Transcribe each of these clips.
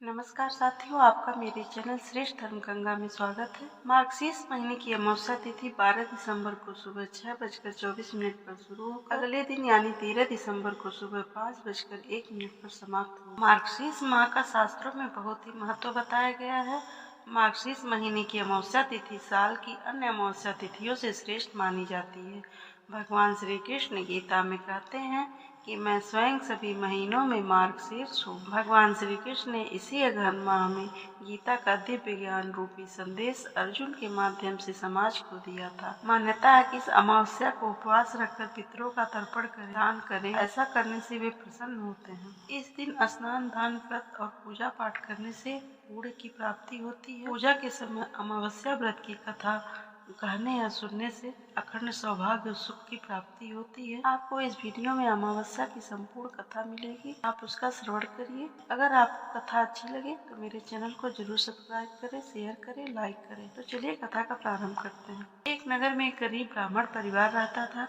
नमस्कार साथियों, आपका मेरे चैनल श्रेष्ठ धर्म गंगा में स्वागत है। मार्गशीर्ष महीने की अमावस्या तिथि 12 दिसंबर को सुबह 6:24 पर शुरू होकर अगले दिन यानी 13 दिसंबर को सुबह 5:01 पर समाप्त हो। मार्गशीर्ष माह का शास्त्रों में बहुत ही महत्व बताया गया है। मार्गशीर्ष महीने की अमावस्या तिथि साल की अन्य अमावस्या तिथियों से श्रेष्ठ मानी जाती है। भगवान श्री कृष्ण गीता में कहते हैं कि मैं स्वयं सभी महीनों में मार्गशीर्ष हूँ। भगवान श्री कृष्ण ने इसी अगहन माह में गीता का दिव्य ज्ञान रूपी संदेश अर्जुन के माध्यम से समाज को दिया था। मान्यता है कि इस अमावस्या को उपवास रखकर पितरों का तर्पण करें, दान करें। ऐसा करने से वे प्रसन्न होते हैं। इस दिन स्नान, दान, व्रत और पूजा पाठ करने से पुण्य की प्राप्ति होती है। पूजा के समय अमावस्या व्रत की कथा कहने या सुनने से अखंड सौभाग्य और सुख की प्राप्ति होती है। आपको इस वीडियो में अमावस्या की संपूर्ण कथा मिलेगी, आप उसका श्रवण करिए। अगर आपको कथा अच्छी लगे तो मेरे चैनल को जरूर सब्सक्राइब करें, शेयर करें, लाइक करें। तो चलिए कथा का प्रारंभ करते हैं। एक नगर में एक गरीब ब्राह्मण परिवार रहता था।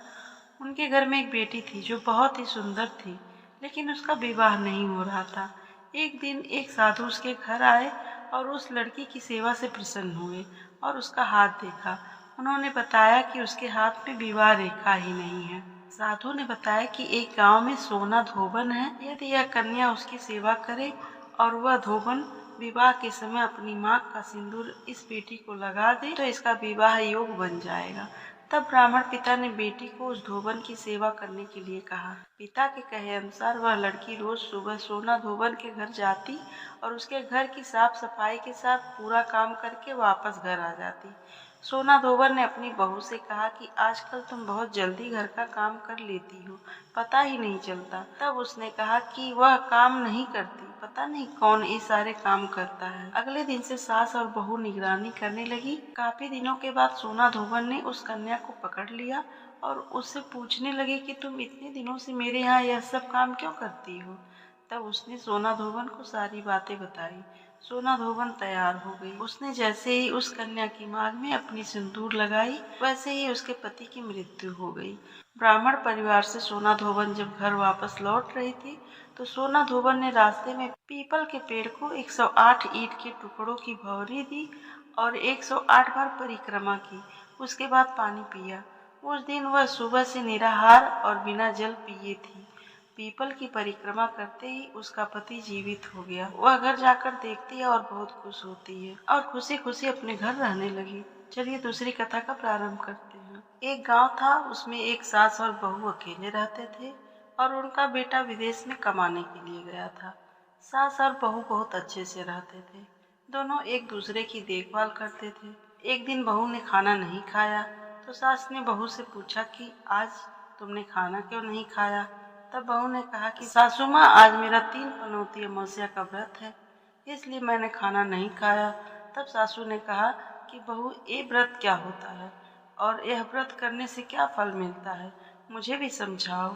उनके घर में एक बेटी थी जो बहुत ही सुंदर थी, लेकिन उसका विवाह नहीं हो रहा था। एक दिन एक साधु उसके घर आए और उस लड़की की सेवा से प्रसन्न हुए और उसका हाथ देखा। उन्होंने बताया कि उसके हाथ में विवाह रेखा ही नहीं है। साधु ने बताया कि एक गांव में सोना धोबन है। यदि यह कन्या उसकी सेवा करे और वह धोबन विवाह के समय अपनी मां का सिंदूर इस बेटी को लगा दे तो इसका विवाह योग बन जाएगा। तब ब्राह्मण पिता ने बेटी को उस धोबन की सेवा करने के लिए कहा। पिता के कहे अनुसार वह लड़की रोज सुबह सोना धोबन के घर जाती और उसके घर की साफ सफाई के साथ पूरा काम करके वापस घर आ जाती। सोना धोबन ने अपनी बहू से कहा कि आजकल तुम बहुत जल्दी घर का काम कर लेती हो, पता ही नहीं चलता। तब उसने कहा कि वह काम नहीं करती, पता नहीं कौन ये सारे काम करता है। अगले दिन से सास और बहू निगरानी करने लगी। काफी दिनों के बाद सोना धोबन ने उस कन्या को पकड़ लिया और उससे पूछने लगे कि तुम इतने दिनों से मेरे यहाँ यह सब काम क्यों करती हो। तब उसने सोना धोबन को सारी बातें बताई। सोना धोबन तैयार हो गई। उसने जैसे ही उस कन्या की मांग में अपनी सिंदूर लगाई, वैसे ही उसके पति की मृत्यु हो गई। ब्राह्मण परिवार से सोना धोबन जब घर वापस लौट रही थी तो सोना धोबन ने रास्ते में पीपल के पेड़ को 108 ईंट के टुकड़ों की भौरी दी और 108 बार परिक्रमा की। उसके बाद पानी पिया। उस दिन वह सुबह से निराहार और बिना जल पिए थी। पीपल की परिक्रमा करते ही उसका पति जीवित हो गया। वह घर जाकर देखती है और बहुत खुश होती है और खुशी खुशी अपने घर रहने लगी। चलिए दूसरी कथा का प्रारंभ करते हैं। एक गांव था, उसमें एक सास और बहू अकेले रहते थे और उनका बेटा विदेश में कमाने के लिए गया था। सास और बहू बहुत अच्छे से रहते थे। दोनों एक दूसरे की देखभाल करते थे। एक दिन बहू ने खाना नहीं खाया तो सास ने बहू से पूछा कि आज तुमने खाना क्यों नहीं खाया। तब बहू ने कहा कि सासू माँ, आज मेरा 3 पनौती अमावस्या का व्रत है, इसलिए मैंने खाना नहीं खाया। तब सासू ने कहा कि बहू, ये व्रत क्या होता है और यह व्रत करने से क्या फल मिलता है, मुझे भी समझाओ।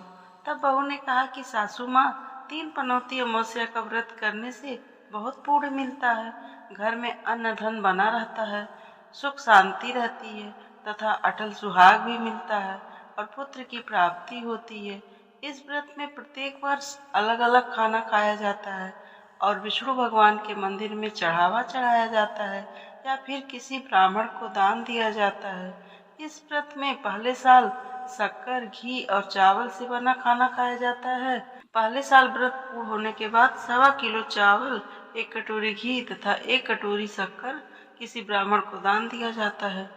तब बहू ने कहा कि सासू माँ, 3 पनौती अमावस्या का व्रत करने से बहुत पुण्य मिलता है। घर में अन्न धन बना रहता है, सुख शांति रहती है तथा अटल सुहाग भी मिलता है और पुत्र की प्राप्ति होती है। इस व्रत में प्रत्येक वर्ष अलग अलग खाना खाया जाता है और विष्णु भगवान के मंदिर में चढ़ावा चढ़ाया जाता है या फिर किसी ब्राह्मण को दान दिया जाता है। इस व्रत में पहले साल शक्कर, घी और चावल से बना खाना खाया जाता है। पहले साल व्रत पूर्ण होने के बाद 1.25 किलो चावल, 1 कटोरी घी तथा 1 कटोरी शक्कर किसी ब्राह्मण को दान दिया जाता है।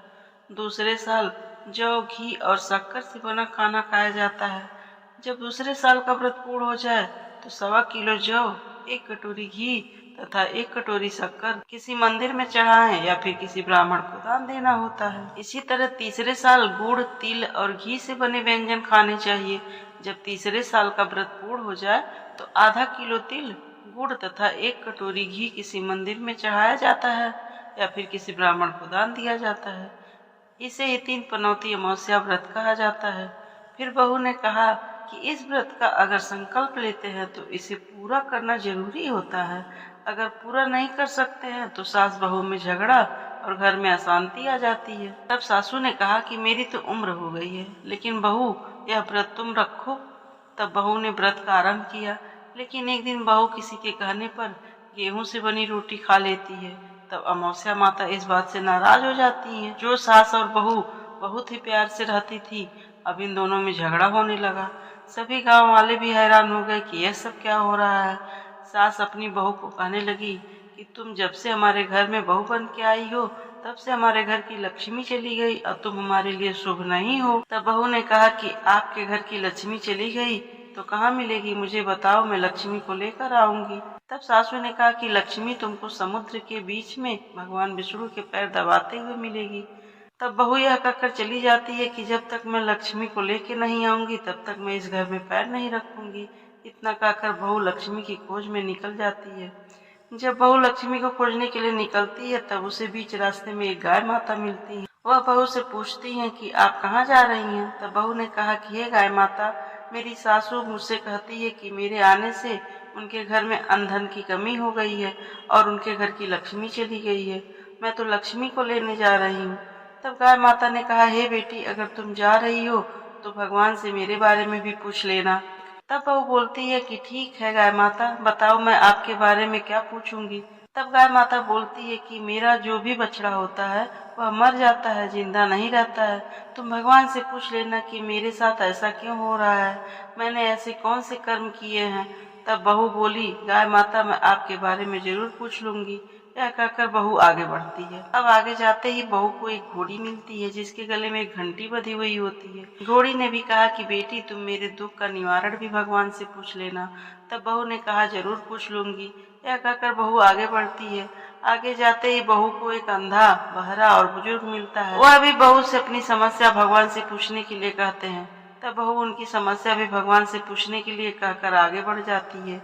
दूसरे साल जौ, घी और शक्कर से बना खाना खाया जाता है। जब दूसरे साल का व्रत पूर्ण हो जाए तो 1.25 किलो जौ, 1 कटोरी घी तथा 1 कटोरी शक्कर किसी मंदिर में चढ़ाएं या फिर किसी ब्राह्मण को दान देना होता है। इसी तरह तीसरे साल गुड़, तिल और घी से बने व्यंजन खाने चाहिए। जब तीसरे साल का व्रत पूर्ण हो जाए तो आधा किलो तिल, गुड़ तथा 1 कटोरी घी किसी मंदिर में चढ़ाया जाता है या फिर किसी ब्राह्मण को दान दिया जाता है। इसे ही 3 पनौती अमावस्या व्रत कहा जाता है। फिर बहू ने कहा कि इस व्रत का अगर संकल्प लेते हैं तो इसे पूरा करना जरूरी होता है। अगर पूरा नहीं कर सकते हैं तो सास बहू में झगड़ा और घर में अशांति आ जाती है। तब सासू ने कहा कि मेरी तो उम्र हो गई है, लेकिन बहू, यह व्रत तुम रखो। तब बहू ने व्रत का आरंभ किया, लेकिन एक दिन बहू किसी के कहने पर गेहूं से बनी रोटी खा लेती है। तब अमावस्या माता इस बात से नाराज हो जाती हैं। जो सास और बहू बहुत ही प्यार से रहती थी, अब इन दोनों में झगड़ा होने लगा। सभी गांव वाले भी हैरान हो गए कि यह सब क्या हो रहा है। सास अपनी बहू को कहने लगी कि तुम जब से हमारे घर में बहू बन के आई हो, तब से हमारे घर की लक्ष्मी चली गई और तुम हमारे लिए शुभ नहीं हो। तब बहू ने कहा कि आपके घर की लक्ष्मी चली गई तो कहाँ मिलेगी, मुझे बताओ, मैं लक्ष्मी को लेकर आऊंगी। तब सासू ने कहा कि लक्ष्मी तुमको समुद्र के बीच में भगवान विष्णु के पैर दबाते हुए मिलेगी। तब बहू यह कहकर चली जाती है कि जब तक मैं लक्ष्मी को लेके नहीं आऊंगी तब तक मैं इस घर में पैर नहीं रखूंगी। इतना कहकर बहू लक्ष्मी की खोज में निकल जाती है। जब बहू लक्ष्मी को खोजने के लिए निकलती है तब उसे बीच रास्ते में एक गाय माता मिलती है। वह बहू से पूछती है कि आप कहाँ जा रही हैं। तब बहू ने कहा कि हे गाय माता, मेरी सासू मुझसे कहती है कि मेरे आने से उनके घर में अन्न धन की कमी हो गई है और उनके घर की लक्ष्मी चली गई है। मैं तो लक्ष्मी को लेने जा रही हूँ। तब गाय माता ने कहा, हे बेटी, अगर तुम जा रही हो तो भगवान से मेरे बारे में भी पूछ लेना। तब बहू बोलती है कि ठीक है गाय माता, बताओ मैं आपके बारे में क्या पूछूंगी। तब गाय माता बोलती है कि मेरा जो भी बछड़ा होता है वह मर जाता है, जिंदा नहीं रहता है। तुम भगवान से पूछ लेना कि मेरे साथ ऐसा क्यों हो रहा है, मैंने ऐसे कौन से कर्म किए हैं। तब बहू बोली, गाय माता, मैं आपके बारे में जरूर पूछ लूंगी। यह कहकर बहू आगे बढ़ती है। अब आगे जाते ही बहू को एक घोड़ी मिलती है जिसके गले में एक घंटी बंधी हुई होती है। घोड़ी ने भी कहा कि बेटी, तुम मेरे दुख का निवारण भी भगवान से पूछ लेना। तब बहू ने कहा, जरूर पूछ लूंगी। यह कहकर बहू आगे बढ़ती है। आगे जाते ही बहू को एक अंधा, बहरा और बुजुर्ग मिलता है। वह भी बहू से अपनी समस्या भगवान से पूछने के लिए कहते हैं। तब बहू उनकी समस्या भी भगवान से पूछने के लिए कहकर आगे बढ़ जाती है।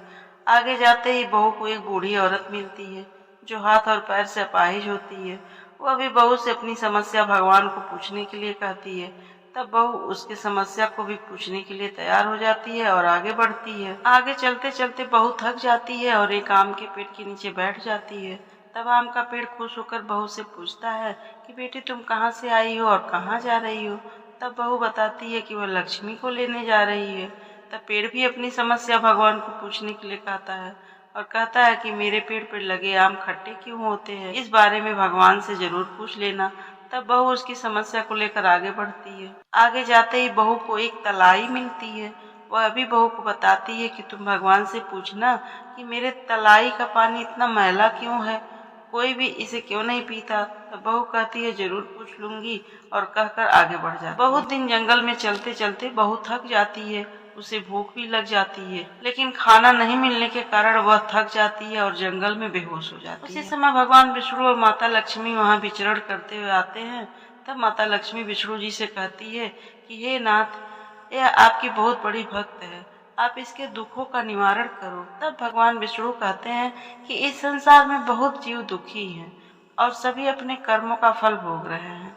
आगे जाते ही बहू को एक बूढ़ी औरत मिलती है जो हाथ और पैर से अपाहिज होती है। वह भी बहू से अपनी समस्या भगवान को पूछने के लिए कहती है। तब बहू उसकी समस्या को भी पूछने के लिए तैयार हो जाती है और आगे बढ़ती है। आगे चलते चलते बहू थक जाती है और एक आम के पेड़ के नीचे बैठ जाती है। तब आम का पेड़ खुश होकर बहू से पूछता है कि बेटी, तुम कहाँ से आई हो और कहाँ जा रही हो। तब बहू बताती है कि वह लक्ष्मी को लेने जा रही है। तब पेड़ भी अपनी समस्या भगवान को पूछने के लिए कहता है और कहता है कि मेरे पेड़ पर लगे आम खट्टे क्यों होते हैं, इस बारे में भगवान से जरूर पूछ लेना। तब बहू उसकी समस्या को लेकर आगे बढ़ती है। आगे जाते ही बहू को एक तलाई मिलती है। वह भी बहू को बताती है कि तुम भगवान से पूछना कि मेरे तलाई का पानी इतना मैला क्यों है, कोई भी इसे क्यों नहीं पीता। तब बहू कहती है, जरूर पूछ लूंगी, और कहकर आगे बढ़ जाती है। बहुत दिन जंगल में चलते चलते बहू थक जाती है। उसे भूख भी लग जाती है, लेकिन खाना नहीं मिलने के कारण वह थक जाती है और जंगल में बेहोश हो जाती है। उसी समय भगवान विष्णु और माता लक्ष्मी वहाँ विचरण करते हुए आते हैं। तब माता लक्ष्मी विष्णु जी से कहती है कि हे नाथ, यह आपकी बहुत बड़ी भक्त है, आप इसके दुखों का निवारण करो। तब भगवान विष्णु कहते हैं कि इस संसार में बहुत जीव दुखी हैं और सभी अपने कर्मों का फल भोग रहे हैं,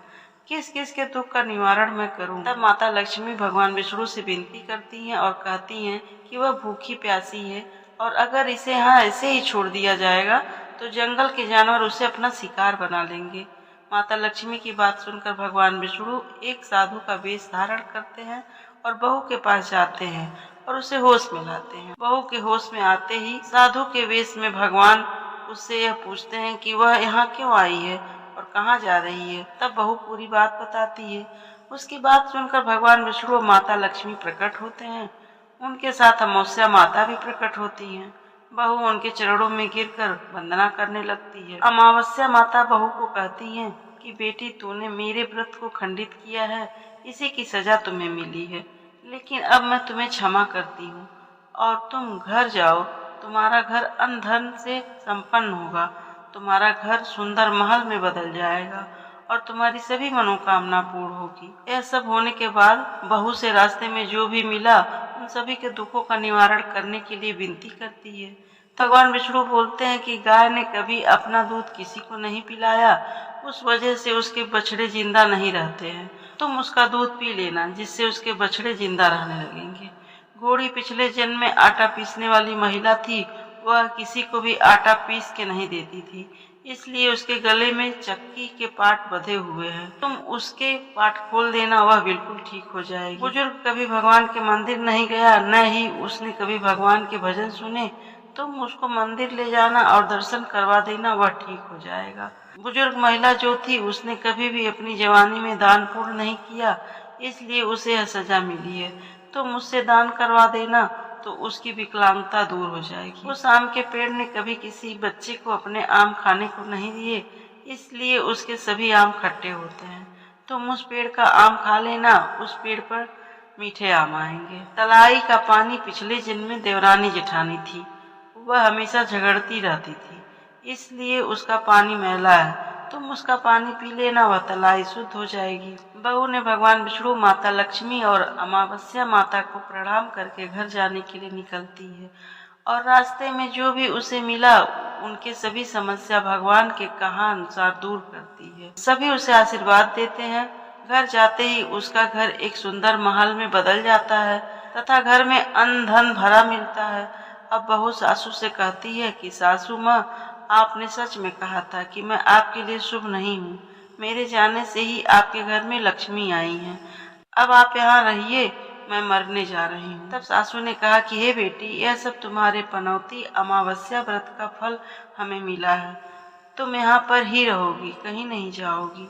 किस किस के दुख का निवारण मैं करूं। तब माता लक्ष्मी भगवान विष्णु से विनती करती हैं और कहती हैं कि वह भूखी प्यासी है और अगर इसे यहाँ ऐसे ही छोड़ दिया जाएगा तो जंगल के जानवर उसे अपना शिकार बना लेंगे। माता लक्ष्मी की बात सुनकर भगवान विष्णु एक साधु का वेश धारण करते हैं और बहू के पास जाते हैं और उसे होश में लाते हैं। बहू के होश में आते ही साधु के वेश में भगवान उससे यह पूछते हैं कि वह यहाँ क्यों आई है और कहाँ जा रही है। तब बहू पूरी बात बताती है। उसकी बात सुनकर भगवान विष्णु और माता लक्ष्मी प्रकट होते हैं। उनके साथ अमावस्या माता भी प्रकट होती हैं। बहू उनके चरणों में गिरकर वंदना करने लगती है। अमावस्या माता बहू को कहती हैं कि बेटी, तूने मेरे व्रत को खंडित किया है, इसी की सजा तुम्हें मिली है, लेकिन अब मैं तुम्हें क्षमा करती हूँ और तुम घर जाओ। तुम्हारा घर अन्न धन से संपन्न होगा, तुम्हारा घर सुंदर महल में बदल जाएगा और तुम्हारी सभी मनोकामना पूर्ण होगी। यह सब होने के बाद बहू से रास्ते में जो भी मिला उन सभी के दुखों का निवारण करने के लिए विनती करती है। भगवान विष्णु बोलते हैं कि गाय ने कभी अपना दूध किसी को नहीं पिलाया, उस वजह से उसके बछड़े जिंदा नहीं रहते हैं। तुम उसका दूध पी लेना, जिससे उसके बछड़े जिंदा रहने लगेंगे। घोड़ी पिछले जन्म में आटा पीसने वाली महिला थी। वह किसी को भी आटा पीस के नहीं देती थी, इसलिए उसके गले में चक्की के पाट बंधे हुए हैं। तुम उसके पाट खोल देना, वह बिल्कुल ठीक हो जाएगी। बुजुर्ग कभी भगवान के मंदिर नहीं गया, न ही उसने कभी भगवान के भजन सुने, तुम उसको मंदिर ले जाना और दर्शन करवा देना, वह ठीक हो जाएगा। बुजुर्ग महिला जो थी उसने कभी भी अपनी जवानी में दान पुण्य नहीं किया, इसलिए उसे यह सजा मिली है। तुम उससे दान करवा देना तो उसकी विकलांगता दूर हो जाएगी। उस आम के पेड़ ने कभी किसी बच्चे को अपने आम खाने को नहीं दिए, इसलिए उसके सभी आम खट्टे होते हैं। तुम उस पेड़ का आम खा लेना, उस पेड़ पर मीठे आम आएंगे। तलाई का पानी पिछले जन्म में देवरानी जेठानी थी, वह हमेशा झगड़ती रहती थी, इसलिए उसका पानी मैला है। तुम उसका पानी पी लेना, वह तलाई शुद्ध हो जाएगी। बहू ने भगवान विष्णु, माता लक्ष्मी और अमावस्या माता को प्रणाम करके घर जाने के लिए निकलती है और रास्ते में जो भी उसे मिला उनके सभी समस्या भगवान के कहा अनुसार दूर करती है। सभी उसे आशीर्वाद देते हैं। घर जाते ही उसका घर एक सुंदर महल में बदल जाता है तथा घर में अन्न धन भरा मिलता है। अब बहू सासू से कहती है कि सासू माँ, आपने सच में कहा था कि मैं आपके लिए शुभ नहीं हूँ। मेरे जाने से ही आपके घर में लक्ष्मी आई हैं। अब आप यहाँ रहिए, मैं मरने जा रही हूँ। तब सासू ने कहा कि हे बेटी, यह सब तुम्हारे पनौती अमावस्या व्रत का फल हमें मिला है। तुम यहाँ पर ही रहोगी, कहीं नहीं जाओगी।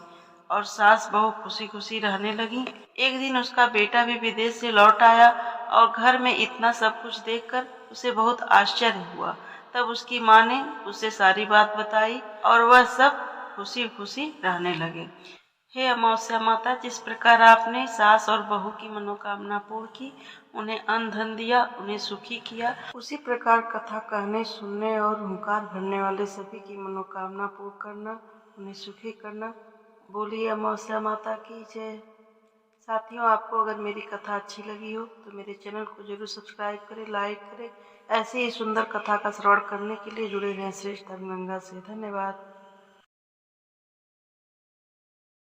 और सास बहू खुशी खुशी रहने लगी। एक दिन उसका बेटा भी विदेश से लौट आया और घर में इतना सब कुछ देखकर उसे बहुत आश्चर्य हुआ। तब उसकी माँ ने उसे सारी बात बताई और वह सब खुशी खुशी रहने लगे। हे अमावस्या माता, जिस प्रकार आपने सास और बहू की मनोकामना पूर्ण की, उन्हें अन्न धन दिया, उन्हें सुखी किया, उसी प्रकार कथा कहने, सुनने और हुंकार भरने वाले सभी की मनोकामना पूर्ण करना, उन्हें सुखी करना। बोलिए अमावस्या माता की जय। साथियों, आपको अगर मेरी कथा अच्छी लगी हो तो मेरे चैनल को जरूर सब्सक्राइब करें, लाइक करें। ऐसे ही सुंदर कथा का श्रवण करने के लिए जुड़े रहें श्रेष्ठ धर्म गंगा से। धन्यवाद।